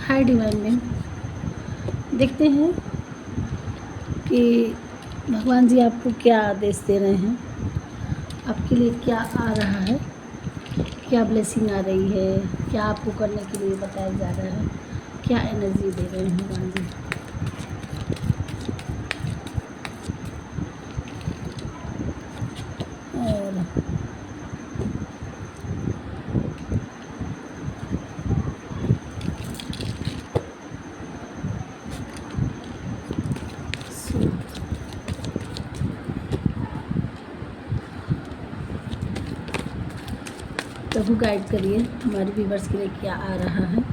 हाय divine में देखते हैं कि भगवान जी आपको क्या आदेश दे रहे हैं, आपके लिए क्या आ रहा है, क्या ब्लेसिंग आ रही है, क्या आपको करने के लिए बताया जा रहा है, क्या एनर्जी दे रहे हैं भगवान जी। और प्रभु गाइड करिए हमारे व्यूवर्स के लिए क्या आ रहा है।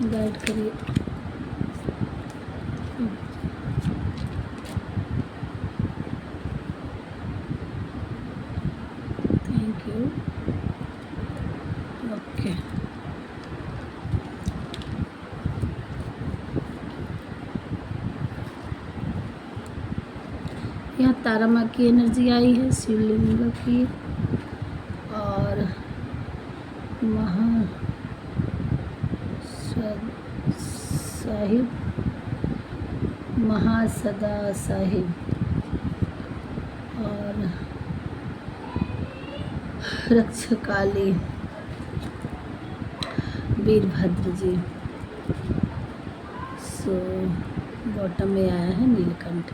गाइड करिए। Thank you. ओके, यहाँ तारा माँ की एनर्जी आई है, शिवलिंग की और साहिब महासदा साहिब और रक्षकाली वीरभद्र जी। सो बॉटम में आया है नीलकंठ।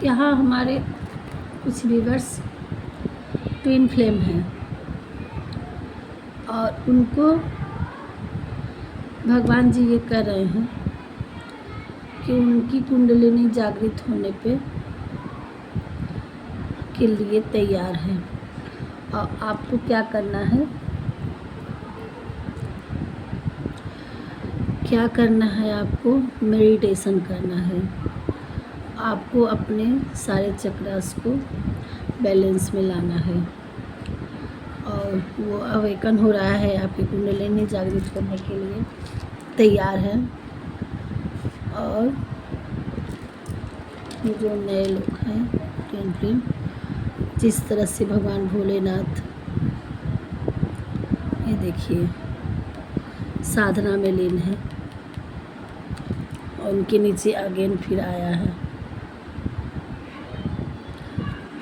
यहाँ हमारे कुछ व्यूवर्स ट्विन फ्लेम हैं और उनको भगवान जी ये कर रहे हैं कि उनकी कुंडलिनी जागृत होने पे के लिए तैयार है। और आपको क्या करना है, क्या करना है, आपको मेडिटेशन करना है। आपको अपने सारे चक्रास को बैलेंस में लाना है और वो अवेकन हो रहा है, आपकी कुंडलिनी जागृत करने के लिए तैयार है। और ये जो नए लोग हैं ट्विन, जिस तरह से भगवान भोलेनाथ, ये देखिए साधना में लीन है और उनके नीचे अगेन फिर आया है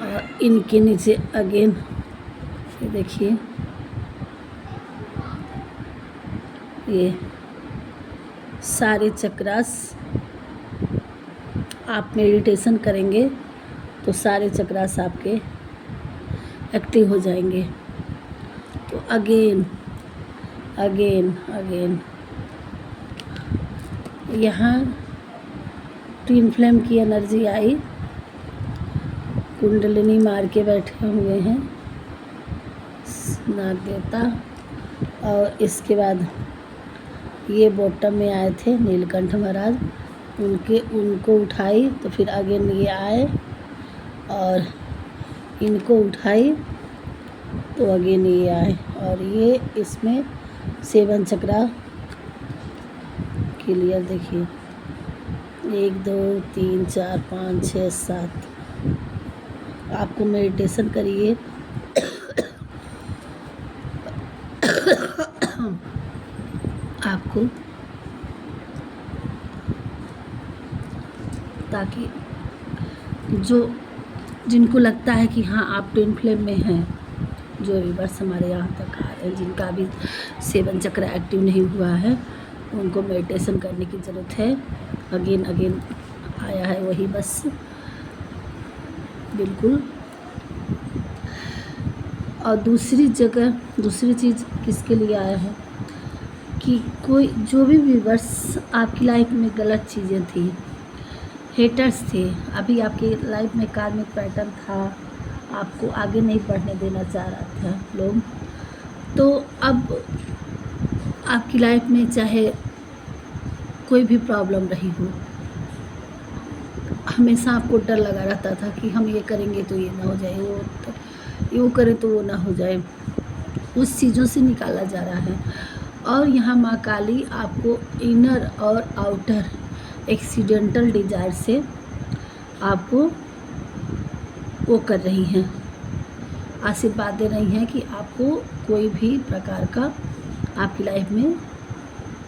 और इनके नीचे अगेन, ये देखिए ये सारे चक्रास, आप मेडिटेशन करेंगे तो सारे चक्रास आपके एक्टिव हो जाएंगे। तो अगेन यहाँ ट्विन फ्लेम की एनर्जी आई, कुंडलिनी मार के बैठे हुए हैं नाग देवता। और इसके बाद ये बॉटम में आए थे नीलकंठ महाराज, उनको उठाई तो फिर अगेन ये आए और इनको उठाई तो अगेन ये आए और ये इसमें 7 चक्रा क्लियर। देखिए 1 2 3 4 5 6 7। आपको मेडिटेशन करिए आपको, ताकि जिनको लगता है कि हाँ आप ट्विन फ्लेम में हैं, जो व्यूअर्स हमारे यहाँ तक आ रहे हैं जिनका अभी 7 चक्र एक्टिव नहीं हुआ है, उनको मेडिटेशन करने की ज़रूरत है। अगेन आया है वही, बस बिल्कुल। और दूसरी चीज़ किसके लिए आया है कि कोई जो भी व्यूअर्स आपकी लाइफ में गलत चीज़ें थी, हेटर्स थे, अभी आपकी लाइफ में कार्मिक पैटर्न था, आपको आगे नहीं बढ़ने देना चाह रहा था लोग। तो अब आपकी लाइफ में चाहे कोई भी प्रॉब्लम रही हो, हमेशा आपको डर लगा रहता था कि हम ये करेंगे तो ये ना हो जाए, वो करें तो वो ना हो जाए, उस चीज़ों से निकाला जा रहा है। और यहाँ माँ काली आपको इनर और आउटर एक्सीडेंटल डिजायर से आपको वो कर रही हैं, आशीर्वाद दे रही हैं कि आपको कोई भी प्रकार का आपकी लाइफ में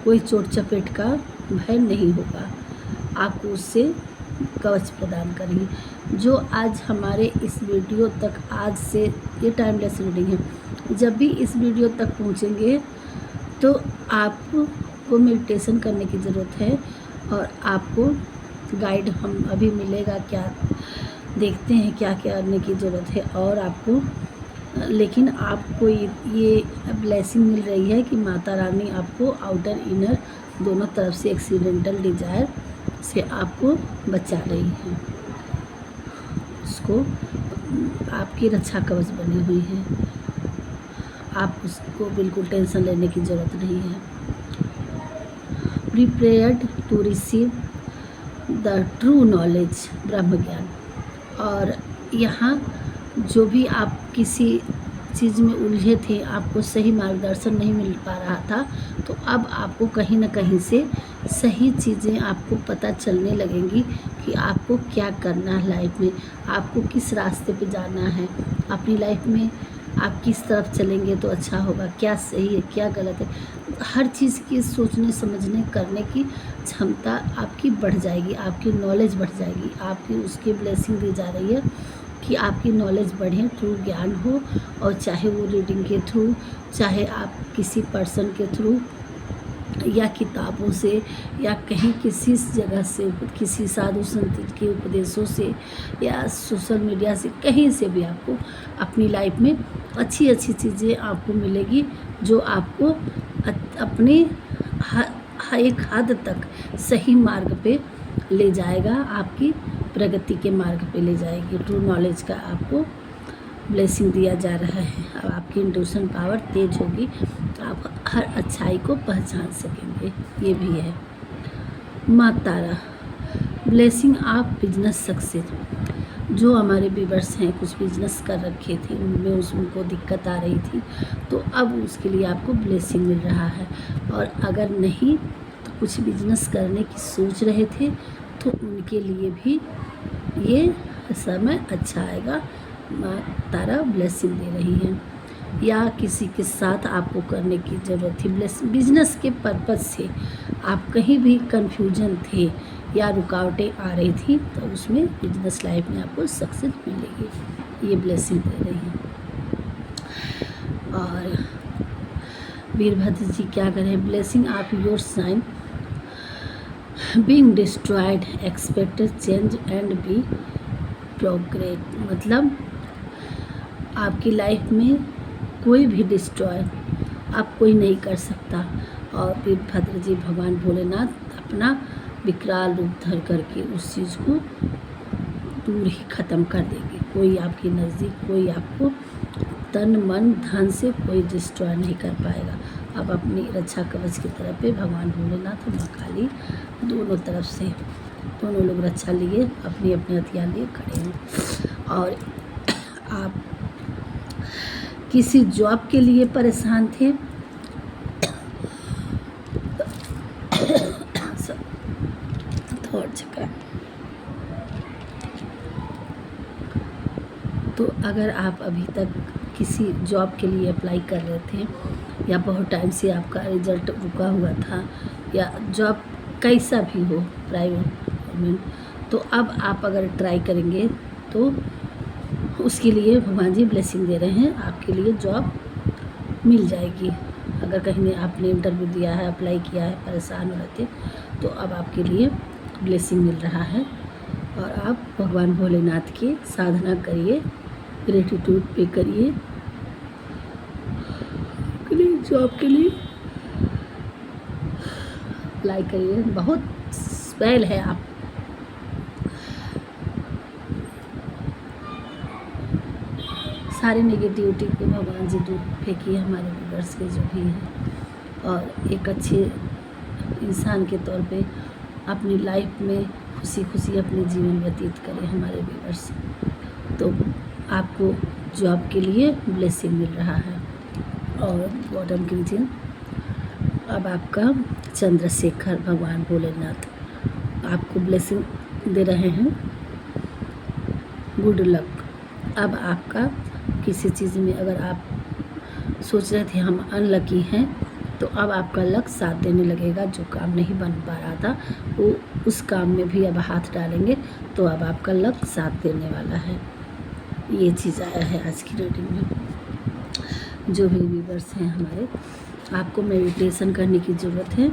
कोई चोट चपेट का भय नहीं होगा, आपको उससे कवच प्रदान करेंगी। जो आज हमारे इस वीडियो तक, आज से ये टाइमलेस रीडिंग है, जब भी इस वीडियो तक पहुँचेंगे तो आपको मेडिटेशन करने की ज़रूरत है और आपको गाइड हम अभी मिलेगा, क्या देखते हैं क्या क्या करने की ज़रूरत है। और आपको लेकिन आपको ये ब्लेसिंग मिल रही है कि माता रानी आपको आउटर इनर दोनों तरफ से एक्सीडेंटल डिजायर से आपको बचा रही है, उसको आपकी रक्षा कवच बनी हुई है, आप उसको बिल्कुल टेंशन लेने की ज़रूरत नहीं है। Prepared to receive the true knowledge, ब्रह्म ज्ञान। और यहाँ जो भी आप किसी चीज़ में उलझे थे, आपको सही मार्गदर्शन नहीं मिल पा रहा था, तो अब आपको कहीं ना कहीं से सही चीज़ें आपको पता चलने लगेंगी कि आपको क्या करना है लाइफ में, आपको किस रास्ते पे जाना है अपनी लाइफ में, आप किस तरफ चलेंगे तो अच्छा होगा, क्या सही है क्या गलत है। हर चीज़ की सोचने समझने करने की क्षमता आपकी बढ़ जाएगी, आपकी नॉलेज बढ़ जाएगी, आपकी उसकी ब्लेसिंग दी जा रही है कि आपकी नॉलेज बढ़े, ट्रू ज्ञान हो। और चाहे वो रीडिंग के थ्रू, चाहे आप किसी पर्सन के थ्रू, या किताबों से, या कहीं किसी जगह से, किसी साधु संत के उपदेशों से, या सोशल मीडिया से, कहीं से भी आपको अपनी लाइफ में अच्छी अच्छी चीज़ें आपको मिलेगी जो आपको अपने एक हद तक सही मार्ग पे ले जाएगा, आपकी प्रगति के मार्ग पे ले जाएगी। ट्रू नॉलेज का आपको ब्लेसिंग दिया जा रहा है। अब आपकी इंट्यूशन पावर तेज होगी, आप हर अच्छाई को पहचान सकेंगे। ये भी है माँ तारा ब्लेसिंग आप बिजनेस सक्सेस। जो हमारे व्यूअर्स हैं कुछ बिजनेस कर रखे थे, उनमें उनको दिक्कत आ रही थी, तो अब उसके लिए आपको ब्लेसिंग मिल रहा है। और अगर नहीं तो कुछ बिजनेस करने की सोच रहे थे तो उनके लिए भी ये समय अच्छा आएगा, माँ तारा ब्लेसिंग दे रही है। या किसी के साथ आपको करने की ज़रूरत थी बिजनेस के पर्पज़ से, आप कहीं भी कंफ्यूजन थे या रुकावटें आ रही थी, तो उसमें बिजनेस लाइफ में आपको सक्सेस मिलेगी, ये ब्लेसिंग दे रही है। और वीरभद्र जी क्या करें, ब्लेसिंग आप your sign being destroyed expected change and be progress. मतलब आपकी लाइफ में कोई भी डिस्ट्रॉय आप कोई नहीं कर सकता, और वीरभद्र जी भगवान भोलेनाथ अपना विकराल रूप धर करके उस चीज़ को दूर ही ख़त्म कर देंगे। कोई आपके नज़दीक, कोई आपको तन मन धन से कोई डिस्ट्रॉय नहीं कर पाएगा। अब अपनी रक्षा कवच की तरफ पे भगवान भोलेनाथ और माँ काली दोनों तरफ से दोनों लोग रक्षा लिए अपनी अपनी हथियार लिए खड़े हैं। और आप किसी जॉब के लिए परेशान थे, तो अगर आप अभी तक किसी जॉब के लिए अप्लाई कर रहे थे, या बहुत टाइम से आपका रिजल्ट रुका हुआ था, या जॉब कैसा भी हो, प्राइवेट गवर्नमेंट, तो अब आप अगर ट्राई करेंगे तो उसके लिए भगवान जी ब्लेसिंग दे रहे हैं, आपके लिए जॉब मिल जाएगी। अगर कहीं ने आपने इंटरव्यू दिया है, अप्लाई किया है, परेशान हो रहे थे, तो अब आपके लिए ब्लेसिंग मिल रहा है। और आप भगवान भोलेनाथ की साधना करिए, ग्रेटिट्यूड पे करिए, जॉब के लिए अप्लाई करिए। बहुत स्पेल है आप सारी नेगेटिविटी को भगवान जी दूर फेंकिए हमारे व्यूअर्स के जो भी हैं, और एक अच्छे इंसान के तौर पे अपनी लाइफ में खुशी खुशी अपने जीवन व्यतीत करें हमारे व्यूअर्स। तो आपको जॉब के लिए ब्लेसिंग मिल रहा है। और बॉटम की रीडिंग अब आपका चंद्रशेखर भगवान भोलेनाथ आपको ब्लेसिंग दे रहे हैं, गुड लक। अब आपका किसी चीज़ में अगर आप सोच रहे थे हम अनलकी हैं, तो अब आपका लक साथ देने लगेगा। जो काम नहीं बन पा रहा था वो उस काम में भी अब हाथ डालेंगे तो अब आपका लक साथ देने वाला है। ये चीज़ आया है आज की रीडिंग में। जो भी व्यूअर्स हैं हमारे, आपको मेडिटेशन करने की ज़रूरत है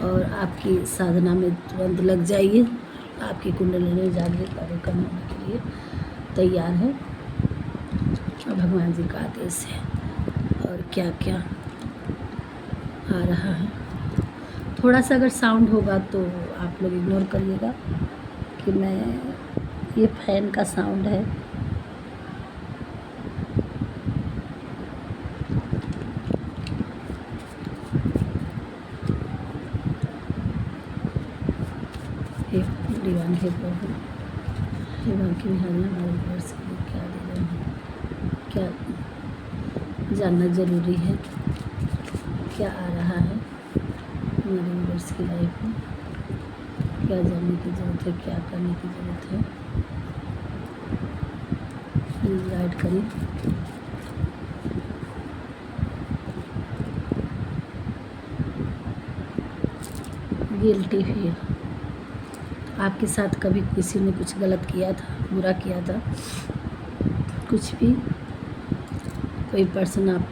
और आपकी साधना में तुरंत लग जाइए। आपकी कुंडलिनी जागृत कार्यक्रम होने के लिए तैयार है और भगवान जी का आदेश है। और क्या क्या आ रहा है, थोड़ा सा अगर साउंड होगा तो आप लोग इग्नोर करिएगा कि मैं, ये फैन का साउंड है। हे दीवान हे प्रभु, हे बाकी बिहारी हमारे वर्ष के लिए क्या दे रहे हैं, क्या जानना ज़रूरी है, क्या आ रहा है हमारे वर्ष की लाइफ में, क्या जानने की ज़रूरत है, क्या करने की ज़रूरत है, प्लीज़ गाइड करें। गिल्टी फील, आपके साथ कभी किसी ने कुछ गलत किया था, बुरा किया था, कुछ भी, कोई पर्सन आप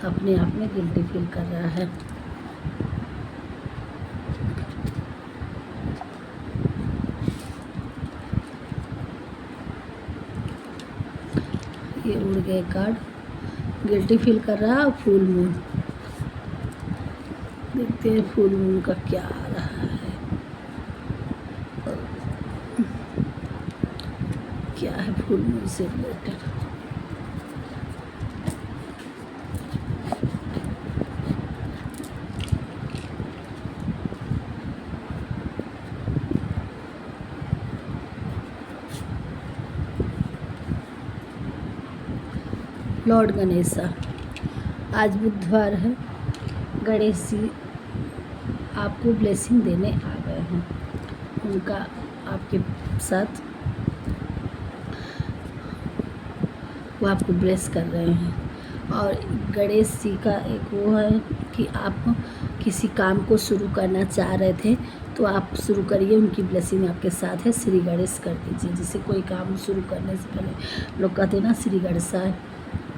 अपने आप में गिल्टी फील कर रहा है। ये उड़ गए कार्ड, गिल्टी फील कर रहा है। फुल मून, देखते हैं फुल मून का क्या आ रहा है, क्या है फुल मून से रिलेटेड। लॉर्ड गणेशा, आज बुधवार है, गणेश जी आपको ब्लेसिंग देने आ गए हैं। उनका आपके साथ, वो आपको ब्लेस कर रहे हैं। और गणेश जी का एक वो है कि आप किसी काम को शुरू करना चाह रहे थे तो आप शुरू करिए, उनकी ब्लेसिंग आपके साथ है। श्री गणेश कर दीजिए। जैसे कोई काम शुरू करने से पहले लोग कहते हैं ना, श्री गणेशा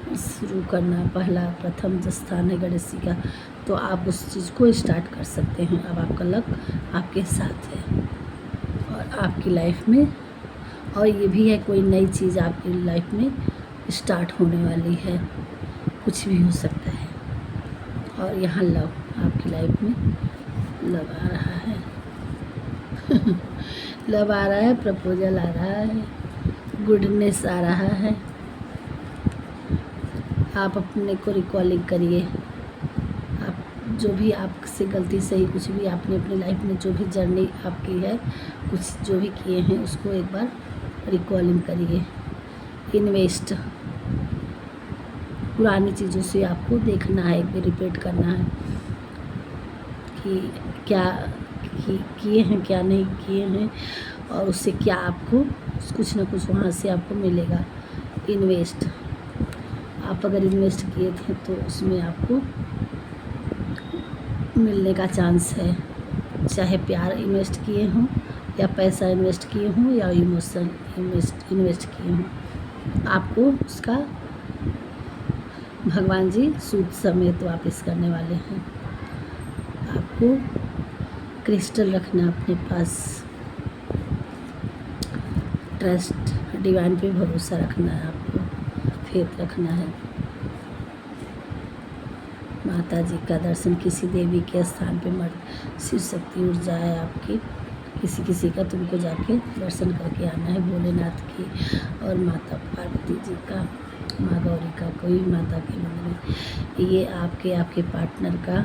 शुरू करना, पहला प्रथम स्थान है गणेश जी का, तो आप उस चीज़ को स्टार्ट कर सकते हैं। अब आपका लक आपके साथ है और आपकी लाइफ में, और ये भी है कोई नई चीज़ आपकी लाइफ में स्टार्ट होने वाली है, कुछ भी हो सकता है। और यहाँ लव, आपकी लाइफ में लव आ रहा है लव आ रहा है, प्रपोजल आ रहा है, गुडनेस आ रहा है। आप अपने को रिकॉलिंग करिए, आप जो भी आपसे गलती सही कुछ भी आपने अपनी लाइफ में जो भी जर्नी आपकी है, कुछ जो भी किए हैं उसको एक बार रिकॉलिंग करिए। इन्वेस्ट, पुरानी चीज़ों से आपको देखना है, एक बार रिपीट करना है कि क्या किए हैं, क्या नहीं किए हैं, और उससे क्या आपको कुछ ना कुछ वहाँ से आपको मिलेगा। इन्वेस्ट, आप अगर इन्वेस्ट किए थे तो उसमें आपको मिलने का चांस है, चाहे प्यार इन्वेस्ट किए हों या पैसा इन्वेस्ट किए हों या इमोशन इन्वेस्ट किए हों, आपको उसका भगवान जी सूद समेत वापस करने वाले हैं। आपको क्रिस्टल रखना अपने पास, ट्रस्ट, डिवाइन पे भरोसा रखना है, आपको फेथ रखना है। माता जी का दर्शन, किसी देवी के स्थान पे शिव शक्ति ऊर्जा है आपकी, किसी किसी का तुमको जाके दर्शन करके आना है, भोलेनाथ की और माता पार्वती जी का, माँ गौरी का, कोई माता के मंदिर में। ये आपके पार्टनर का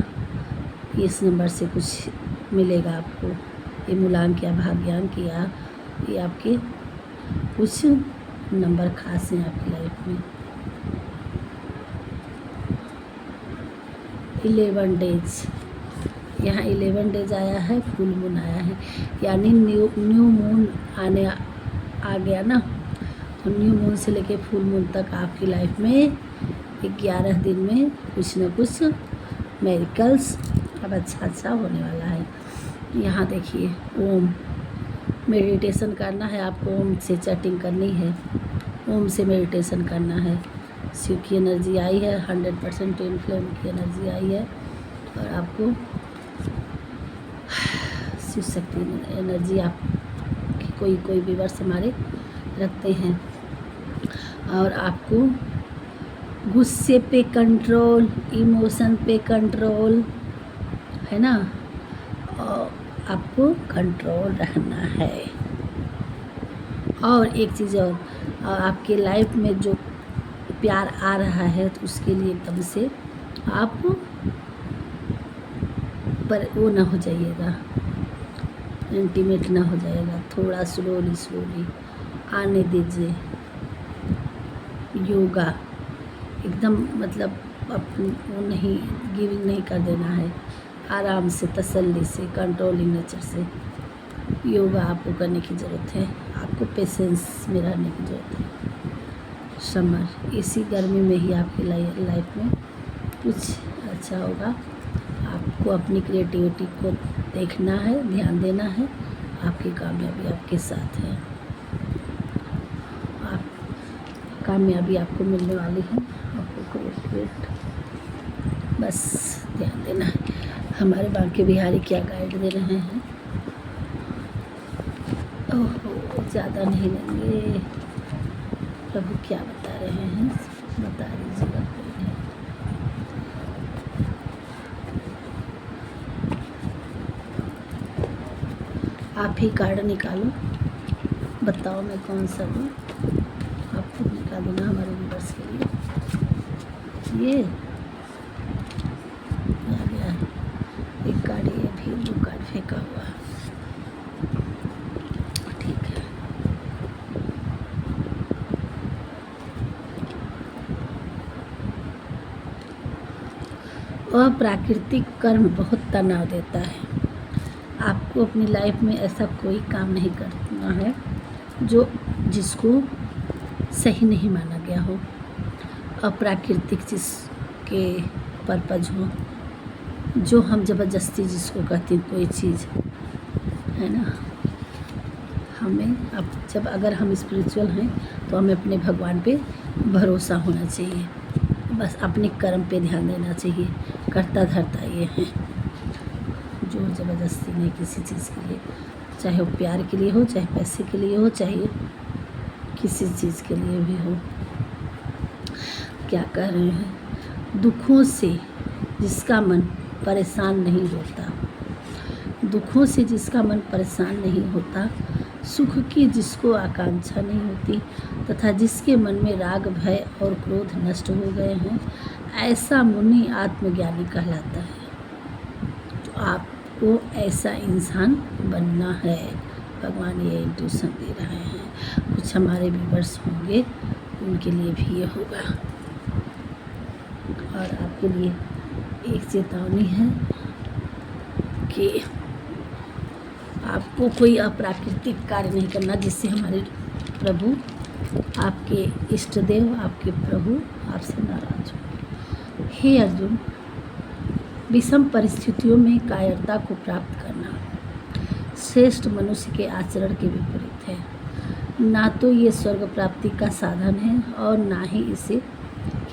इस नंबर से कुछ मिलेगा आपको, ये मूलांक या भाग्यांक या ये आपके कुछ नंबर खास हैं आपकी लाइफ में। 11 डेज, यहाँ 11 डेज आया है, फुल मून आया है, यानी न्यू मून आ गया ना। तो न्यू मून से लेके फुल मून तक आपकी लाइफ में 11 दिन में कुछ न कुछ मेरिकल्स अब अच्छा होने वाला है। यहाँ देखिए, ओम मेडिटेशन करना है आपको, ओम से चैटिंग करनी है, ओम से मेडिटेशन करना है। शिव की एनर्जी आई है, 100% ट्विन फ्लेम की एनर्जी आई है और आपको शिव शक्ति एनर्जी आप कोई व्यूअर्स हमारे रखते हैं। और आपको गुस्से पे कंट्रोल, इमोशन पे कंट्रोल है ना, और आपको कंट्रोल रखना है। और एक चीज़ और आपके लाइफ में जो प्यार आ रहा है तो उसके लिए एकदम से आप पर वो ना हो जाइएगा, इंटीमेट ना हो जाएगा, थोड़ा स्लोली आने दीजिए। योगा एकदम मतलब वो नहीं, गिविंग नहीं कर देना है, आराम से, तसल्ली से, कंट्रोलिंग नेचर से योगा आपको करने की ज़रूरत है। आपको पेशेंस में रहने की ज़रूरत है। समर, इसी गर्मी में ही आपकी लाइफ में कुछ अच्छा होगा। आपको अपनी क्रिएटिविटी को देखना है, ध्यान देना है, आपकी कामयाबी आपके साथ है, कामयाबी आपको मिलने वाली है। आपको क्रिएट बस ध्यान देना है। हमारे बांके बिहारी क्या गाइड दे रहे हैं। ओहो, ज़्यादा नहीं लेंगे, प्रभु क्या बता रहे हैं बता दीजिएगा। आप ही कार्ड निकालो, बताओ मैं कौन सा लूँ। आप खुद निकाल देना हमारे व्यूअर्स के लिए। ये आ गया एक कार्ड, ये भी 2 कार्ड फेंका हुआ, ठीक है। वह प्राकृतिक कर्म बहुत तनाव देता है। आपको अपनी लाइफ में ऐसा कोई काम नहीं करना है जिसको सही नहीं माना गया हो, अप्राकृतिक जिसके पर्पज हो, जो हम ज़बरदस्ती जिसको कहते हैं कोई चीज़ है ना। हमें अब जब अगर हम स्पिरिचुअल हैं तो हमें अपने भगवान पे भरोसा होना चाहिए, बस अपने कर्म पे ध्यान देना चाहिए। करता धरता ये हैं, जोर ज़बरदस्ती नहीं किसी चीज़ के लिए, चाहे वो प्यार के लिए हो, चाहे पैसे के लिए हो, चाहे किसी चीज़ के लिए भी हो। क्या कह रहे हैं, दुखों से जिसका मन परेशान नहीं होता, दुखों से जिसका मन परेशान नहीं होता, सुख की जिसको आकांक्षा नहीं होती, तथा जिसके मन में राग, भय और क्रोध नष्ट हो गए हैं, ऐसा मुनि आत्मज्ञानी कहलाता है। तो आपको ऐसा इंसान बनना है, भगवान ये इंट्यूशन दे रहे हैं। कुछ हमारे व्यूअर्स होंगे उनके लिए भी ये होगा। और आपके लिए एक चेतावनी है कि आपको कोई अप्राकृतिक कार्य नहीं करना जिससे हमारे प्रभु, आपके इष्ट देव, आपके प्रभु आपसे नाराज हो। हे अर्जुन, विषम परिस्थितियों में कायरता को प्राप्त करना श्रेष्ठ मनुष्य के आचरण के विपरीत है। ना तो ये स्वर्ग प्राप्ति का साधन है और ना ही इसे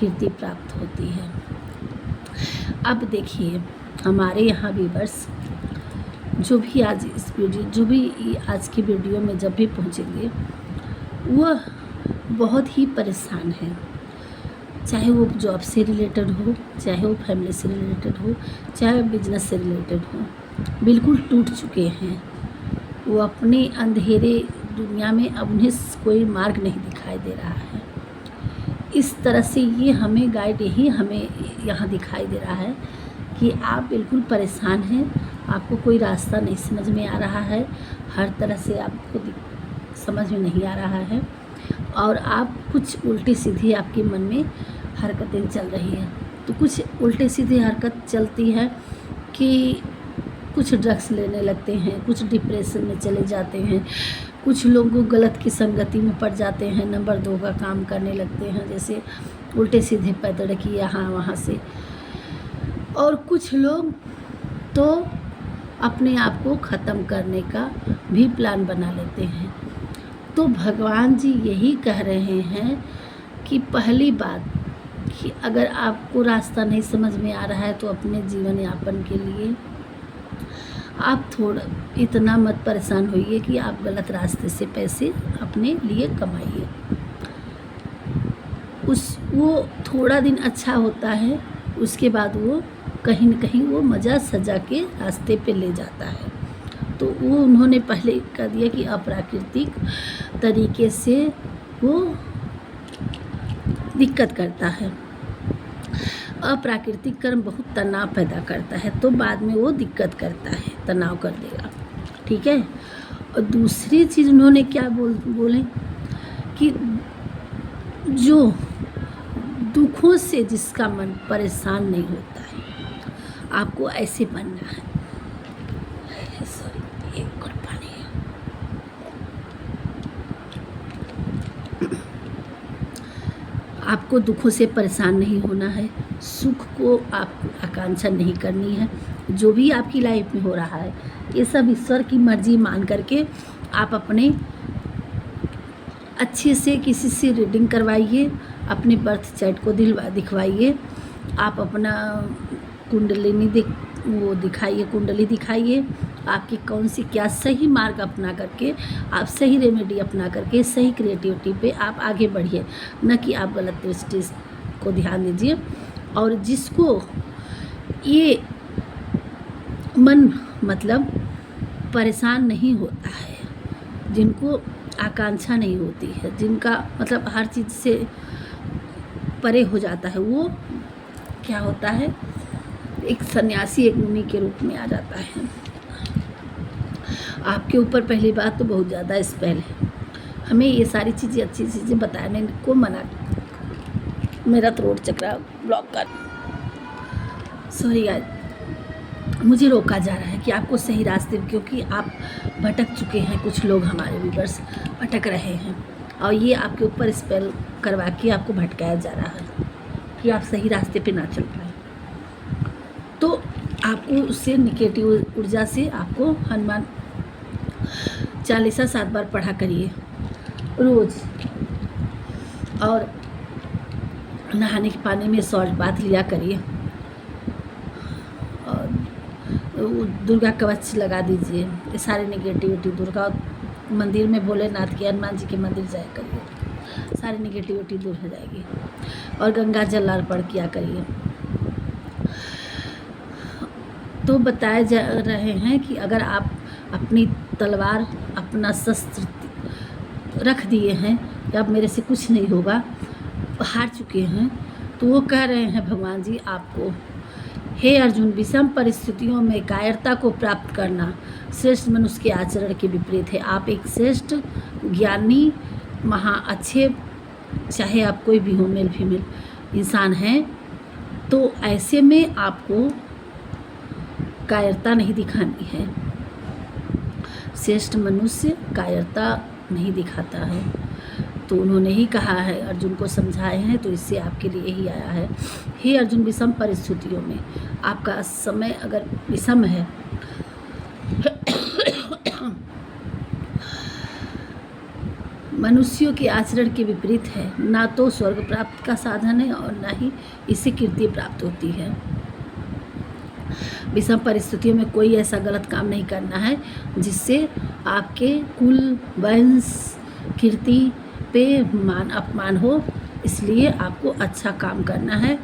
कीर्ति प्राप्त होती है। अब देखिए, हमारे यहाँ व्यूअर्स जो भी आज की वीडियो में जब भी पहुँचेंगे वह बहुत ही परेशान है, चाहे वो जॉब से रिलेटेड हो, चाहे वो फैमिली से रिलेटेड हो, चाहे बिजनेस से रिलेटेड हो, बिल्कुल टूट चुके हैं। वो अपने अंधेरे दुनिया में अब उन्हें कोई मार्ग नहीं दिखाई दे रहा है। इस तरह से ये हमें गाइड यही हमें यहाँ दिखाई दे रहा है कि आप बिल्कुल परेशान हैं, आपको कोई रास्ता नहीं समझ में आ रहा है, हर तरह से आपको समझ में नहीं आ रहा है और आप कुछ उल्टी सीधी आपके मन में हरकतें चल रही हैं। तो कुछ उल्टी सीधी हरकत चलती है कि कुछ ड्रग्स लेने लगते हैं, कुछ डिप्रेशन में चले जाते हैं, कुछ लोग गलत की संगति में पड़ जाते हैं, नंबर 2 का काम करने लगते हैं, जैसे उल्टे सीधे पैदल की यहाँ वहाँ से। और कुछ लोग तो अपने आप को ख़त्म करने का भी प्लान बना लेते हैं। तो भगवान जी यही कह रहे हैं कि पहली बात कि अगर आपको रास्ता नहीं समझ में आ रहा है तो अपने जीवन यापन के लिए आप थोड़ा इतना मत परेशान होइए कि आप गलत रास्ते से पैसे अपने लिए कमाइए। वो थोड़ा दिन अच्छा होता है, उसके बाद वो कहीं न कहीं वो मज़ा सजा के रास्ते पे ले जाता है। तो वो उन्होंने पहले कह दिया कि अप्राकृतिक तरीके से वो दिक्कत करता है। अप्राकृतिक कर्म बहुत तनाव पैदा करता है, तो बाद में वो दिक्कत करता है, तनाव कर देगा। ठीक है। और दूसरी चीज़ उन्होंने क्या बोले कि जो दुखों से जिसका मन परेशान नहीं होता है, आपको ऐसे बनना है। सॉरी, एक घुट पानी है। आपको दुखों से परेशान नहीं होना है, सुख को आपको आकांक्षा नहीं करनी है। जो भी आपकी लाइफ में हो रहा है ये सब ईश्वर की मर्जी मान करके आप अपने अच्छे से किसी से रीडिंग करवाइए, अपने बर्थ चार्ट को दिखवाइए, आप अपना कुंडलिनी दिखाइए, कुंडली दिखाइए, आपकी कौन सी क्या सही मार्ग अपना करके आप सही रेमेडी अपना करके सही क्रिएटिविटी पे आप आगे बढ़िए, न कि आप गलत दृष्टि को ध्यान दीजिए। और जिसको ये मन मतलब परेशान नहीं होता है, जिनको आकांक्षा नहीं होती है, जिनका मतलब हर चीज़ से परे हो जाता है, वो क्या होता है, एक सन्यासी एक मुनि के रूप में आ जाता है। आपके ऊपर पहली बात तो बहुत ज़्यादा स्पेल है। हमें ये सारी चीज़ें अच्छी चीज़ें बताने को मना, मेरा थ्रोट चक्रा ब्लॉक कर, सॉरी यार, मुझे रोका जा रहा है कि आपको सही रास्ते, क्योंकि आप भटक चुके हैं, कुछ लोग हमारे व्यूअर्स भटक रहे हैं और ये आपके ऊपर स्पेल करवा के आपको भटकाया जा रहा है कि आप सही रास्ते पे ना चल पाए। तो आपको उससे निगेटिव ऊर्जा से आपको हनुमान चालीसा 7 बार पढ़ा करिए रोज़, और नहाने के पानी में सॉल्ट बाथ लिया करिए, और दुर्गा कवच लगा दीजिए। ये सारे निगेटिविटी, दुर्गा मंदिर में भोलेनाथ के हनुमान जी के मंदिर जाया करिए, सारी निगेटिविटी दूर हो जाएगी। और गंगा जल अर्पण किया करिए। तो बताए जा रहे हैं कि अगर आप अपनी तलवार, अपना शस्त्र रख दिए हैं कि अब मेरे से कुछ नहीं होगा, हार चुके हैं, तो वो कह रहे हैं भगवान जी आपको, हे अर्जुन, विषम परिस्थितियों में कायरता को प्राप्त करना श्रेष्ठ मनुष्य के आचरण के विपरीत है। आप एक श्रेष्ठ ज्ञानी, महा अच्छे, चाहे आप कोई भी हो, मेल फीमेल इंसान हैं, तो ऐसे में आपको कायरता नहीं दिखानी है। श्रेष्ठ मनुष्य कायरता नहीं दिखाता है। तो उन्होंने ही कहा है, अर्जुन को समझाए हैं, तो इससे आपके लिए ही आया है। हे अर्जुन, विषम परिस्थितियों में आपका समय अगर विषम है मनुष्यों के आचरण के विपरीत है, ना तो स्वर्ग प्राप्त का साधन है और ना ही इससे कीर्ति प्राप्त होती है। विषम परिस्थितियों में कोई ऐसा गलत काम नहीं करना है जिससे आपके कुल, वंश, कीर्ति पे मान अपमान हो। इसलिए आपको अच्छा काम करना है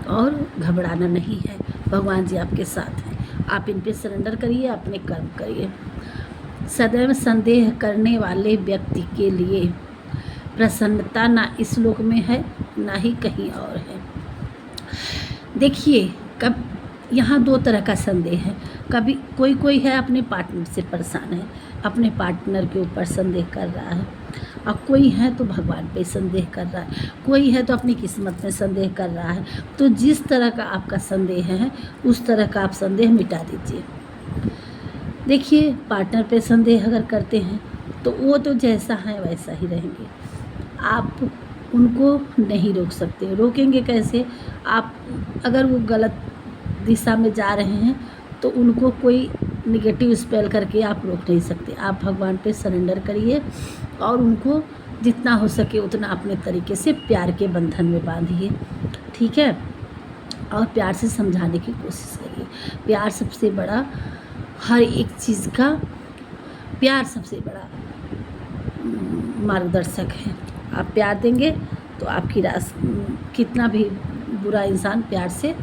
और घबराना नहीं है। भगवान जी आपके साथ हैं, आप इन पे सरेंडर करिए, अपने कर्म करिए। सदैव संदेह करने वाले व्यक्ति के लिए प्रसन्नता ना इस लोक में है ना ही कहीं और है। देखिए, कब यहाँ दो तरह का संदेह है। कभी कोई है अपने पार्टनर से परेशान है, अपने पार्टनर के ऊपर संदेह कर रहा है, और कोई है तो भगवान पे संदेह कर रहा है, कोई है तो अपनी किस्मत में संदेह कर रहा है। तो जिस तरह का आपका संदेह है उस तरह का आप संदेह मिटा दीजिए। देखिए, पार्टनर पे संदेह अगर करते हैं तो वो तो जैसा है वैसा ही रहेंगे, आप उनको नहीं रोक सकते। रोकेंगे कैसे? आप अगर वो गलत दिशा में जा रहे हैं तो उनको कोई निगेटिव स्पेल करके आप रोक नहीं सकते। आप भगवान पे सरेंडर करिए और उनको जितना हो सके उतना अपने तरीके से प्यार के बंधन में बांधिए, ठीक है? और प्यार से समझाने की कोशिश करिए। प्यार सबसे बड़ा, हर एक चीज़ का प्यार सबसे बड़ा मार्गदर्शक है। आप प्यार देंगे तो आपकी कितना भी बुरा इंसान प्यार से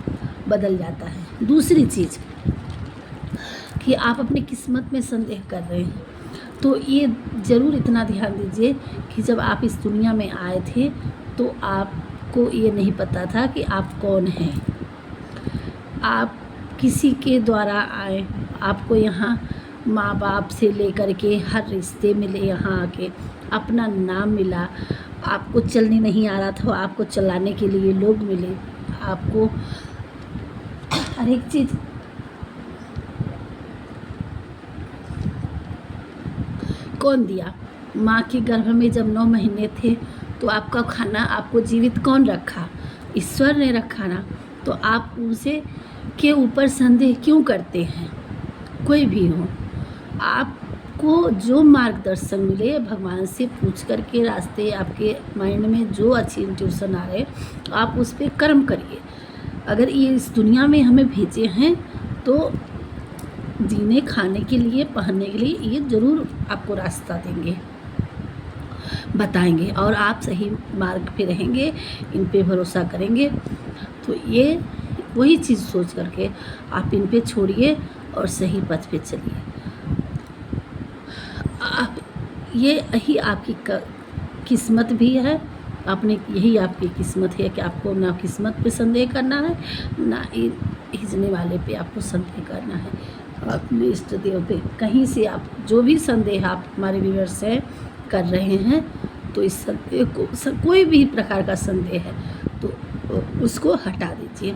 बदल जाता है। दूसरी चीज़ कि आप अपनी किस्मत में संदेह कर रहे हैं तो ये ज़रूर इतना ध्यान दीजिए कि जब आप इस दुनिया में आए थे तो आपको ये नहीं पता था कि आप कौन हैं। आप किसी के द्वारा आए, आपको यहाँ माँ बाप से लेकर के हर रिश्ते मिले, यहाँ आके अपना नाम मिला, आपको चलने नहीं आ रहा था, आपको चलाने के लिए लोग मिले, आपको हर एक चीज़ कौन दिया? माँ के गर्भ में जब 9 महीने थे तो आपका खाना, आपको जीवित कौन रखा? ईश्वर ने रखा ना। तो आप उनसे के ऊपर संदेह क्यों करते हैं? कोई भी हो, आपको जो मार्गदर्शन मिले भगवान से पूछ करके, रास्ते आपके माइंड में जो अच्छी इंट्यूशन आ रहे आप उस पर कर्म करिए। अगर ये इस दुनिया में हमें भेजे हैं तो जीने, खाने के लिए, पहनने के लिए ये ज़रूर आपको रास्ता देंगे, बताएंगे, और आप सही मार्ग पे रहेंगे, इन पे भरोसा करेंगे। तो ये वही चीज़ सोच करके आप इन पे छोड़िए और सही पथ पे चलिए। आप यही आपकी किस्मत भी है, अपने यही आपकी किस्मत है कि आपको ना किस्मत पे संदेह करना है, ना हिजने वाले पे आपको संदेह करना है, अपने इष्ट देव पे। कहीं से आप जो भी संदेह आप हमारे व्यूअर्स हैं कर रहे हैं तो इस संदेह को, कोई भी प्रकार का संदेह है तो उसको हटा दीजिए।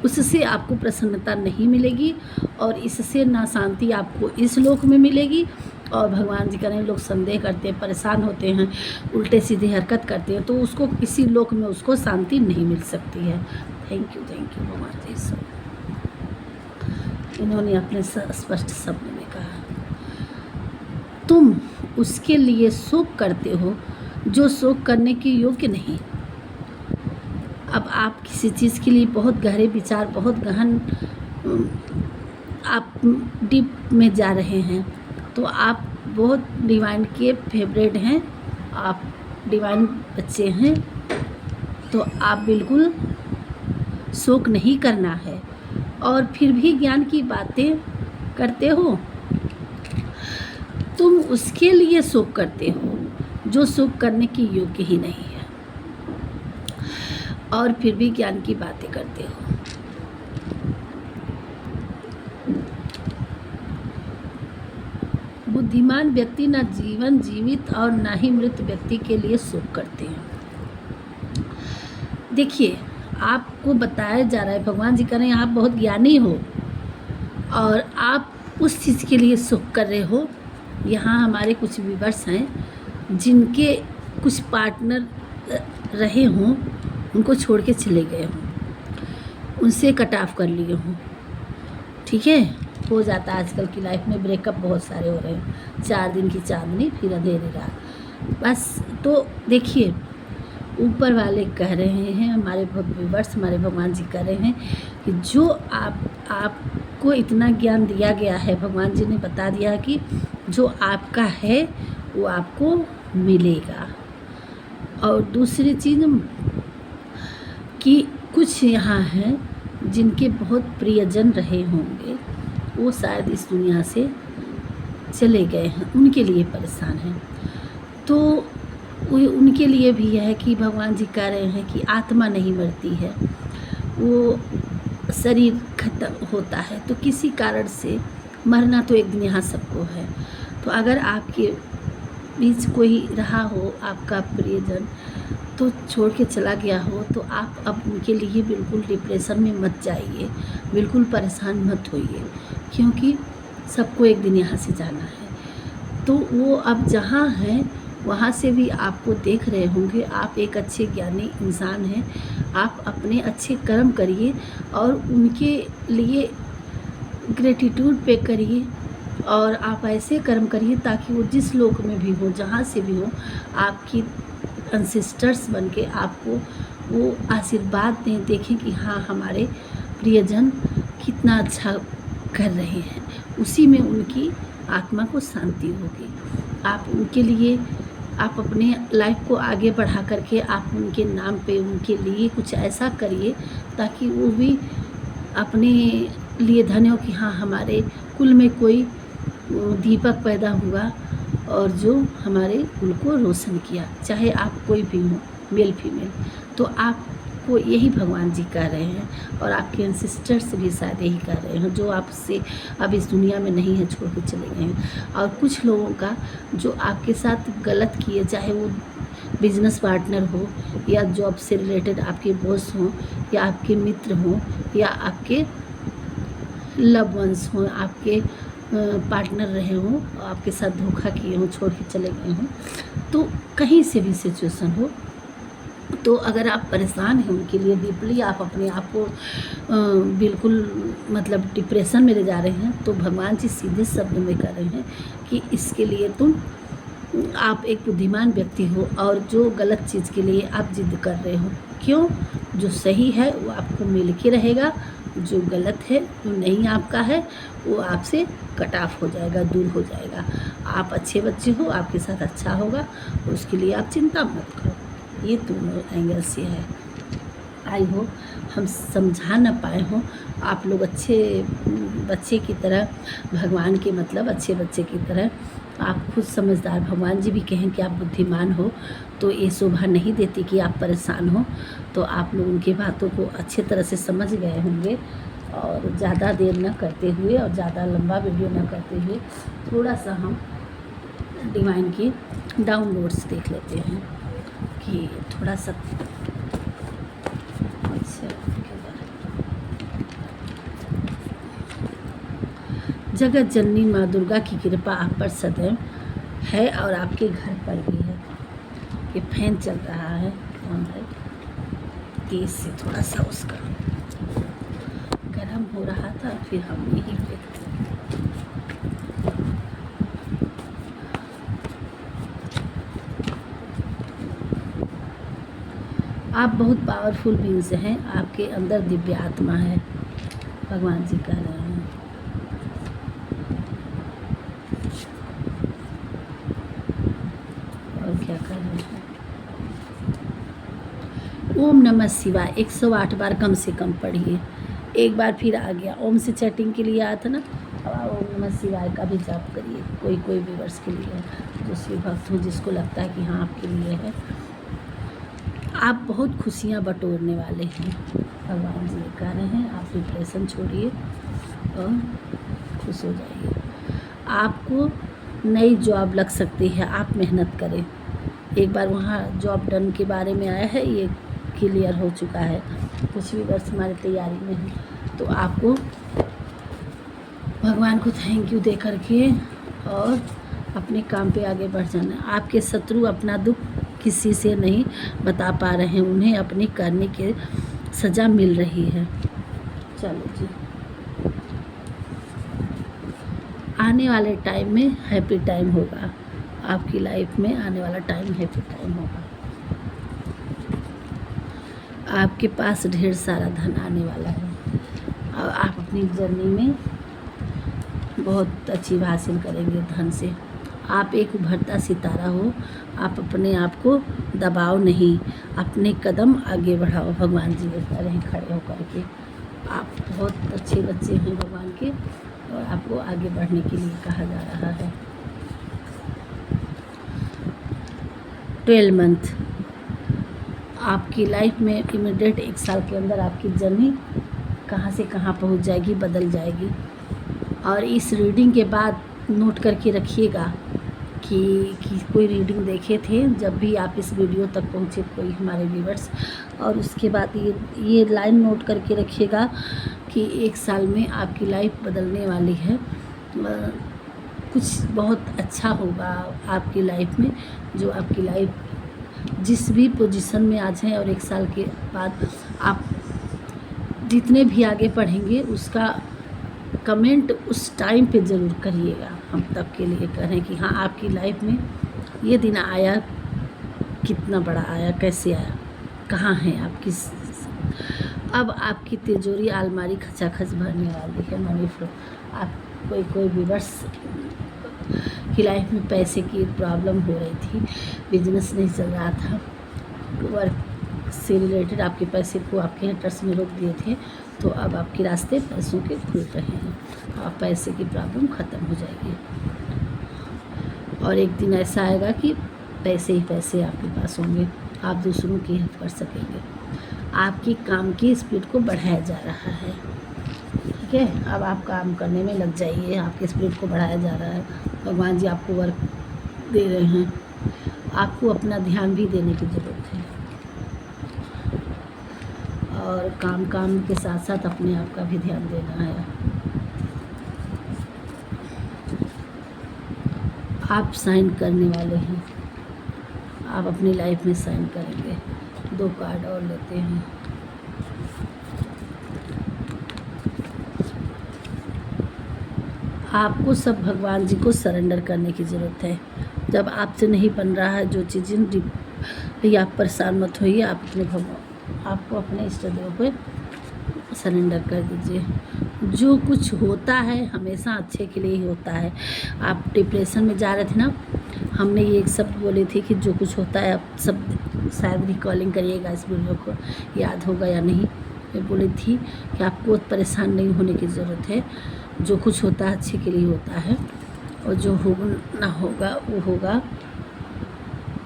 उससे आपको प्रसन्नता नहीं मिलेगी और इससे ना शांति आपको इस लोक में मिलेगी। और भगवान जी करें, लोग संदेह करते हैं, परेशान होते हैं, उल्टे सीधे हरकत करते हैं तो उसको किसी लोक में उसको शांति नहीं मिल सकती है। थैंक यू भगवान जी। सब इन्होंने अपने स्पष्ट शब्द में कहा, तुम उसके लिए शोक करते हो जो शोक करने के योग्य नहीं। अब आप किसी चीज़ के लिए बहुत गहरे विचार, बहुत गहन आप डीप में जा रहे हैं तो आप बहुत डिवाइन के फेवरेट हैं, आप डिवाइन बच्चे हैं, तो आप बिल्कुल शोक नहीं करना है। और फिर भी ज्ञान की बातें करते हो, तुम उसके लिए शोक करते हो जो शोक करने की योग्य ही नहीं है, और फिर भी ज्ञान की बातें करते हो। बुद्धिमान व्यक्ति ना जीवन जीवित और ना ही मृत व्यक्ति के लिए शोक करते हैं। देखिए, आपको बताया जा रहा है, भगवान जी कह रहे हैं आप बहुत ज्ञानी हो और आप उस चीज़ के लिए शोक कर रहे हो। यहाँ हमारे कुछ व्यूअर्स हैं जिनके कुछ पार्टनर रहे हों, उनको छोड़ के चले गए हों, उनसे कट ऑफ कर लिए हों, ठीक है? हो जाता है आजकल की लाइफ में, ब्रेकअप बहुत सारे हो रहे हैं, 4 दिन की चांदनी फिर अंधेरी रात। बस तो देखिए, ऊपर वाले कह रहे हैं, हमारे व्यूअर्स, हमारे भगवान जी कह रहे हैं कि जो आपको इतना ज्ञान दिया गया है, भगवान जी ने बता दिया कि जो आपका है वो आपको मिलेगा। और दूसरी चीज़ कि कुछ यहाँ हैं जिनके बहुत प्रियजन रहे होंगे, वो शायद इस दुनिया से चले गए हैं उनके लिए परेशान हैं। तो वो उनके लिए भी यह है कि भगवान जी कह रहे हैं कि आत्मा नहीं मरती है, वो शरीर खत्म होता है, तो किसी कारण से मरना तो एक दिन यहाँ सबको है। तो अगर आपके बीच कोई रहा हो आपका प्रियजन तो छोड़ के चला गया हो, तो आप अब उनके लिए बिल्कुल डिप्रेशन में मत जाइए, बिल्कुल परेशान मत होइए, क्योंकि सबको एक दिन यहाँ से जाना है। तो वो अब जहाँ हैं वहाँ से भी आपको देख रहे होंगे। आप एक अच्छे ज्ञानी इंसान हैं, आप अपने अच्छे कर्म करिए और उनके लिए ग्रेटिट्यूड पे करिए, और आप ऐसे कर्म करिए ताकि वो जिस लोक में भी हो, जहाँ से भी हो, आपकी एंसेस्टर्स बन के आपको वो आशीर्वाद दें, देखें कि हाँ हमारे प्रियजन कितना अच्छा कर रहे हैं, उसी में उनकी आत्मा को शांति होगी। आप उनके लिए आप अपने लाइफ को आगे बढ़ा करके आप उनके नाम पे उनके लिए कुछ ऐसा करिए ताकि वो भी अपने लिए धन्य हो कि हाँ हमारे कुल में कोई दीपक पैदा हुआ और जो हमारे कुल को रोशन किया, चाहे आप कोई भी हो, मेल फीमेल। तो आपको यही भगवान जी कह रहे हैं, और आपके एंसेस्टर्स भी शायद यही कह रहे हैं, जो आपसे अब इस दुनिया में नहीं है, छोड़ कर चले गए हैं। और कुछ लोगों का जो आपके साथ गलत किए, चाहे वो बिजनेस पार्टनर हो या जॉब से रिलेटेड आपके बॉस हों या आपके मित्र हों या आपके लव वंस हों, आपके पार्टनर रहे हों, आपके साथ धोखा किए हों, छोड़ के चले गए हों, तो कहीं से भी सिचुएशन हो, तो अगर आप परेशान हैं उनके लिए डीपली, आप अपने आप को बिल्कुल मतलब डिप्रेशन में ले जा रहे हैं, तो भगवान जी सीधे शब्द में कह रहे हैं कि इसके लिए आप एक बुद्धिमान व्यक्ति हो, और जो गलत चीज़ के लिए आप जिद कर रहे हो, क्यों? जो सही है वो आपको मिल के रहेगा, जो गलत है जो नहीं आपका है वो आपसे कट ऑफ हो जाएगा, दूर हो जाएगा। आप अच्छे बच्चे हो, आपके साथ अच्छा होगा, उसके लिए आप चिंता मत करो। ये दोनों एंगल से है। आई हो हम समझा ना पाए हों, आप लोग अच्छे बच्चे की तरह, भगवान के मतलब अच्छे बच्चे की तरह, आप खुद समझदार, भगवान जी भी कहें कि आप बुद्धिमान हो, तो ये शोभा नहीं देती कि आप परेशान हो। तो आप लोग उनकी बातों को अच्छे तरह से समझ गए होंगे, और ज़्यादा देर न करते हुए और ज़्यादा लंबा वीडियो न करते हुए थोड़ा सा हम डिवाइन की डाउनलोड्स देख लेते हैं कि थोड़ा सा जगत जननी माँ दुर्गा की कृपा आप पर सदैव है और आपके घर पर भी है। ये फैन चल रहा है ऑन है, तेज से थोड़ा सा उसका गर्म हो रहा था, फिर हम यहीं पे आप बहुत पावरफुल बींग्स हैं, आपके अंदर दिव्य आत्मा है, भगवान जी कह रहे हैं। और क्या कर रहे हैं? ओम नमः शिवाय 108 बार कम से कम पढ़िए। एक बार फिर आ गया, ओम से चैटिंग के लिए आया था ना, अब ओम नमः शिवाय का भी जाप करिए। कोई व्यूअर्स के लिए, जो शिव भक्त हो, जिसको लगता है कि हाँ आपके लिए है। आप बहुत खुशियाँ बटोरने वाले हैं, भगवान जी कह रहे हैं। आप डिप्रेशन छोड़िए और खुश हो जाइए। आपको नई जॉब लग सकती है, आप मेहनत करें। एक बार वहाँ जॉब डन के बारे में आया है, ये क्लियर हो चुका है। कुछ भी वर्ष हमारी तैयारी में है, तो आपको भगवान को थैंक यू दे करके और अपने काम पे आगे बढ़ जाना। आपके शत्रु अपना दुख किसी से नहीं बता पा रहे हैं, उन्हें अपनी करने की सज़ा मिल रही है। चलो जी, आने वाले टाइम में हैप्पी टाइम होगा, आपकी लाइफ में आने वाला टाइम हैप्पी टाइम होगा। आपके पास ढेर सारा धन आने वाला है, और आप अपनी जर्नी में बहुत अचीव हासिल करेंगे धन से। आप एक उभरता सितारा हो, आप अपने आप को दबाओ नहीं, अपने कदम आगे बढ़ाओ। भगवान जी कह रहे हैं खड़े होकर के, आप बहुत अच्छे बच्चे हैं भगवान के, और आपको आगे बढ़ने के लिए कहा जा रहा है। 12 मंथ आपकी लाइफ में इमीडिएट 1 साल के अंदर आपकी जर्नी कहाँ से कहाँ पहुँच जाएगी, बदल जाएगी। और इस रीडिंग के बाद नोट करके रखिएगा कि कोई रीडिंग देखे थे जब भी आप इस वीडियो तक पहुँचे कोई हमारे व्यूअर्स, और उसके बाद ये लाइन नोट करके रखिएगा कि 1 साल में आपकी लाइफ बदलने वाली है। कुछ बहुत अच्छा होगा आपकी लाइफ में, जो आपकी लाइफ जिस भी पोजीशन में आज है, और 1 साल के बाद आप जितने भी आगे पढ़ेंगे उसका कमेंट उस टाइम पे ज़रूर करिएगा। हम तब के लिए करें कि हाँ आपकी लाइफ में ये दिन आया, कितना बड़ा आया, कैसे आया, कहाँ है आपकी। अब आपकी तिजोरी अलमारी खचाखच भरने वाली है। मनी फ्लो आप कोई व्यूअर्स की लाइफ में पैसे की प्रॉब्लम हो रही थी, बिजनेस नहीं चल रहा था, वर्क से रिलेटेड आपके पैसे को आपके हेटर्स ने रोक दिए थे, तो अब आपके रास्ते पैसों के खुल रहे हैं। आप पैसे की प्रॉब्लम ख़त्म हो जाएगी और एक दिन ऐसा आएगा कि पैसे ही पैसे आपके पास होंगे, आप दूसरों की हेल्प कर सकेंगे। आपकी काम की स्पीड को बढ़ाया जा रहा है। ठीक है, अब आप काम करने में लग जाइए, आपकी स्पीड को बढ़ाया जा रहा है। भगवान जी आपको वर्क दे रहे हैं, आपको अपना ध्यान भी देने की ज़रूरत है, और काम के साथ साथ अपने आप का भी ध्यान देना है। आप साइन करने वाले हैं, आप अपनी लाइफ में साइन करेंगे। 2 कार्ड और लेते हैं। आपको सब भगवान जी को सरेंडर करने की ज़रूरत है। जब आपसे नहीं बन रहा है जो चीज़ें, आप परेशान मत होइए, आपको अपने इष्ट देव पे सरेंडर कर दीजिए। जो कुछ होता है हमेशा अच्छे के लिए ही होता है। आप डिप्रेशन में जा रहे थे ना, हमने ये एक शब्द बोले थे कि जो कुछ होता है, आप सब शायद रिकॉलिंग करिएगा इस वीडियो को, याद होगा या नहीं। मैं बोली थी कि आपको परेशान नहीं होने की ज़रूरत है। जो कुछ होता है अच्छे के लिए होता है, और जो ना होगा वो होगा,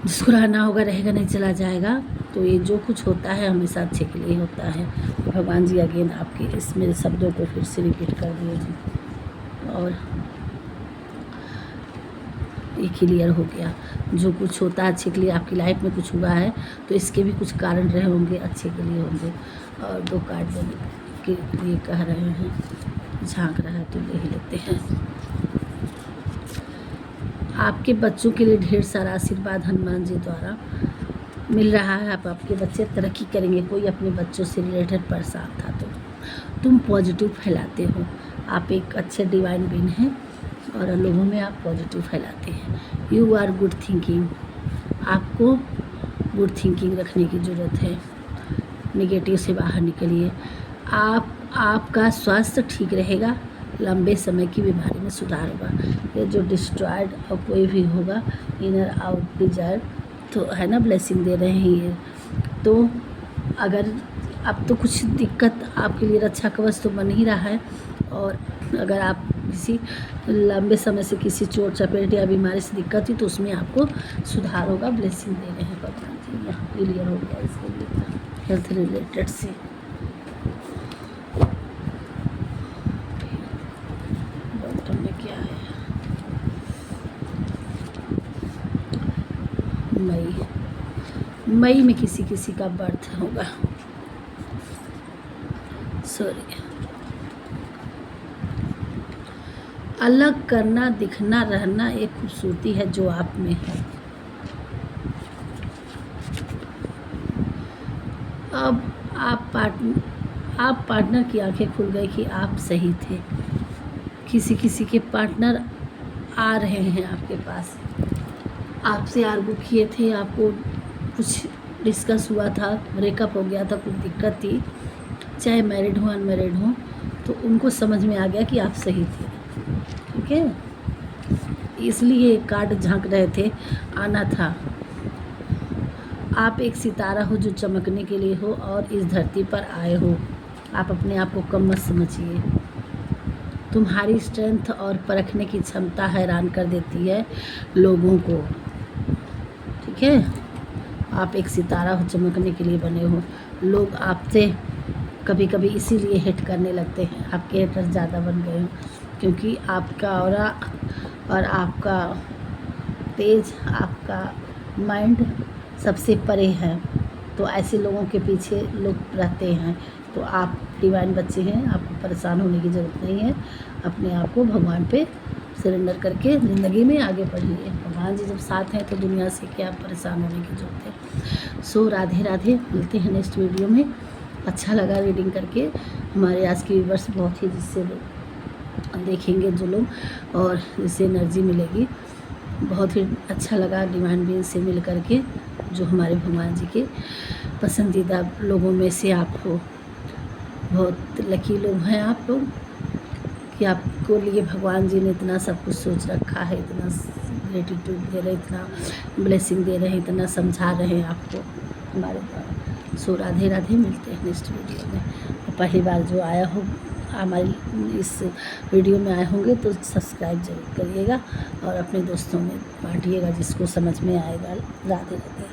जिसको रहना होगा रहेगा, नहीं चला जाएगा। तो ये जो कुछ होता है हमेशा अच्छे के लिए होता है। भगवान जी अगेन आपके इस मेरे शब्दों को फिर से रिपीट कर दिए जी, और ये क्लियर हो गया। जो कुछ होता है अच्छे के लिए, आपकी लाइफ में कुछ हुआ है तो इसके भी कुछ कारण रहे होंगे, अच्छे के लिए होंगे। और 2 कार्ड देने के लिए कह रहे हैं, झांक रहा है तो ले ही लेते हैं। आपके बच्चों के लिए ढेर सारा आशीर्वाद हनुमान जी द्वारा मिल रहा है। आपके बच्चे तरक्की करेंगे। कोई अपने बच्चों से रिलेटेड परेशान था तो तुम पॉजिटिव फैलाते हो। आप एक अच्छे डिवाइन बीइंग हैं और लोगों में आप पॉजिटिव फैलाते हैं। You are good thinking. आपको गुड थिंकिंग रखने की ज़रूरत है। नेगेटिव से बाहर निकलिए। आपका स्वास्थ्य ठीक रहेगा। लंबे समय की बीमारी में सुधार होगा। ये जो डिस्ट्रॉयड और कोई भी होगा, इनर आउट डिजायर, तो है ना, ब्लेसिंग दे रहे हैं ये। तो अगर अब तो कुछ दिक्कत आपके लिए रक्षा कवच तो बन ही रहा है, और अगर आप किसी लंबे समय से किसी चोट चपेट या बीमारी से दिक्कत हुई तो उसमें आपको सुधार होगा। ब्लेसिंग दे रहे हैं भगवान जी। यहाँ क्लियर हो गया इसके लिए हेल्थ रिलेटेड से। बॉटम में क्या है? मई में किसी का बर्थ होगा। सॉरी। अलग करना, दिखना, रहना एक खूबसूरती है जो आप में है। अब आप पार्टनर की आंखें खुल गई कि आप सही थे। किसी के पार्टनर आ रहे हैं आपके पास। आपसे आर्गू किए थे, आपको कुछ डिस्कस हुआ था, ब्रेकअप हो गया था, कुछ दिक्कत थी, चाहे मैरिड हो अनमैरिड हो, तो उनको समझ में आ गया कि आप सही थे। ठीक है, इसलिए कार्ड झांक रहे थे, आना था। आप एक सितारा हो जो चमकने के लिए हो और इस धरती पर आए हो। आप अपने आप को कम मत समझिए। तुम्हारी स्ट्रेंथ और परखने की क्षमता हैरान कर देती है लोगों को। ठीक है, आप एक सितारा हो, चमकने के लिए बने हो। लोग आपसे कभी कभी इसीलिए हिट करने लगते हैं, आपके हेटर्स ज़्यादा बन गए हो, क्योंकि आपका ऑरा और आपका तेज, आपका माइंड सबसे परे है। तो ऐसे लोगों के पीछे लोग रहते हैं। तो आप डिवाइन बच्चे हैं, आपको परेशान होने की ज़रूरत नहीं है। अपने आप को भगवान पे सरेंडर करके ज़िंदगी में आगे बढ़िए। भगवान जी जब साथ हैं तो दुनिया से क्या परेशान होने की ज़रूरत है। सो राधे राधे, मिलते हैं नेक्स्ट वीडियो में। अच्छा लगा रीडिंग करके। हमारे आज की व्यूअर्स बहुत ही, जिससे देखेंगे जो लोग और जिससे एनर्जी मिलेगी, बहुत ही अच्छा लगा डिवाइन बीइंग से मिल करके, जो हमारे भगवान जी के पसंदीदा लोगों में से आप हो। बहुत लकी लोग हैं आप लोग कि आपको लिए भगवान जी ने इतना सब कुछ सोच रखा है, इतना ग्रेटिट्यूड दे रहे, इतना ब्लेसिंग दे रहे हैं, इतना समझा रहे हैं आपको हमारे द्वारा। सो राधे राधे, मिलते हैं नेक्स्ट वीडियो में। और पहली बार जो आया हो हमारी इस वीडियो में आए होंगे तो सब्सक्राइब जरूर करिएगा और अपने दोस्तों में बांटिएगा जिसको समझ में आएगा। राधे राधे।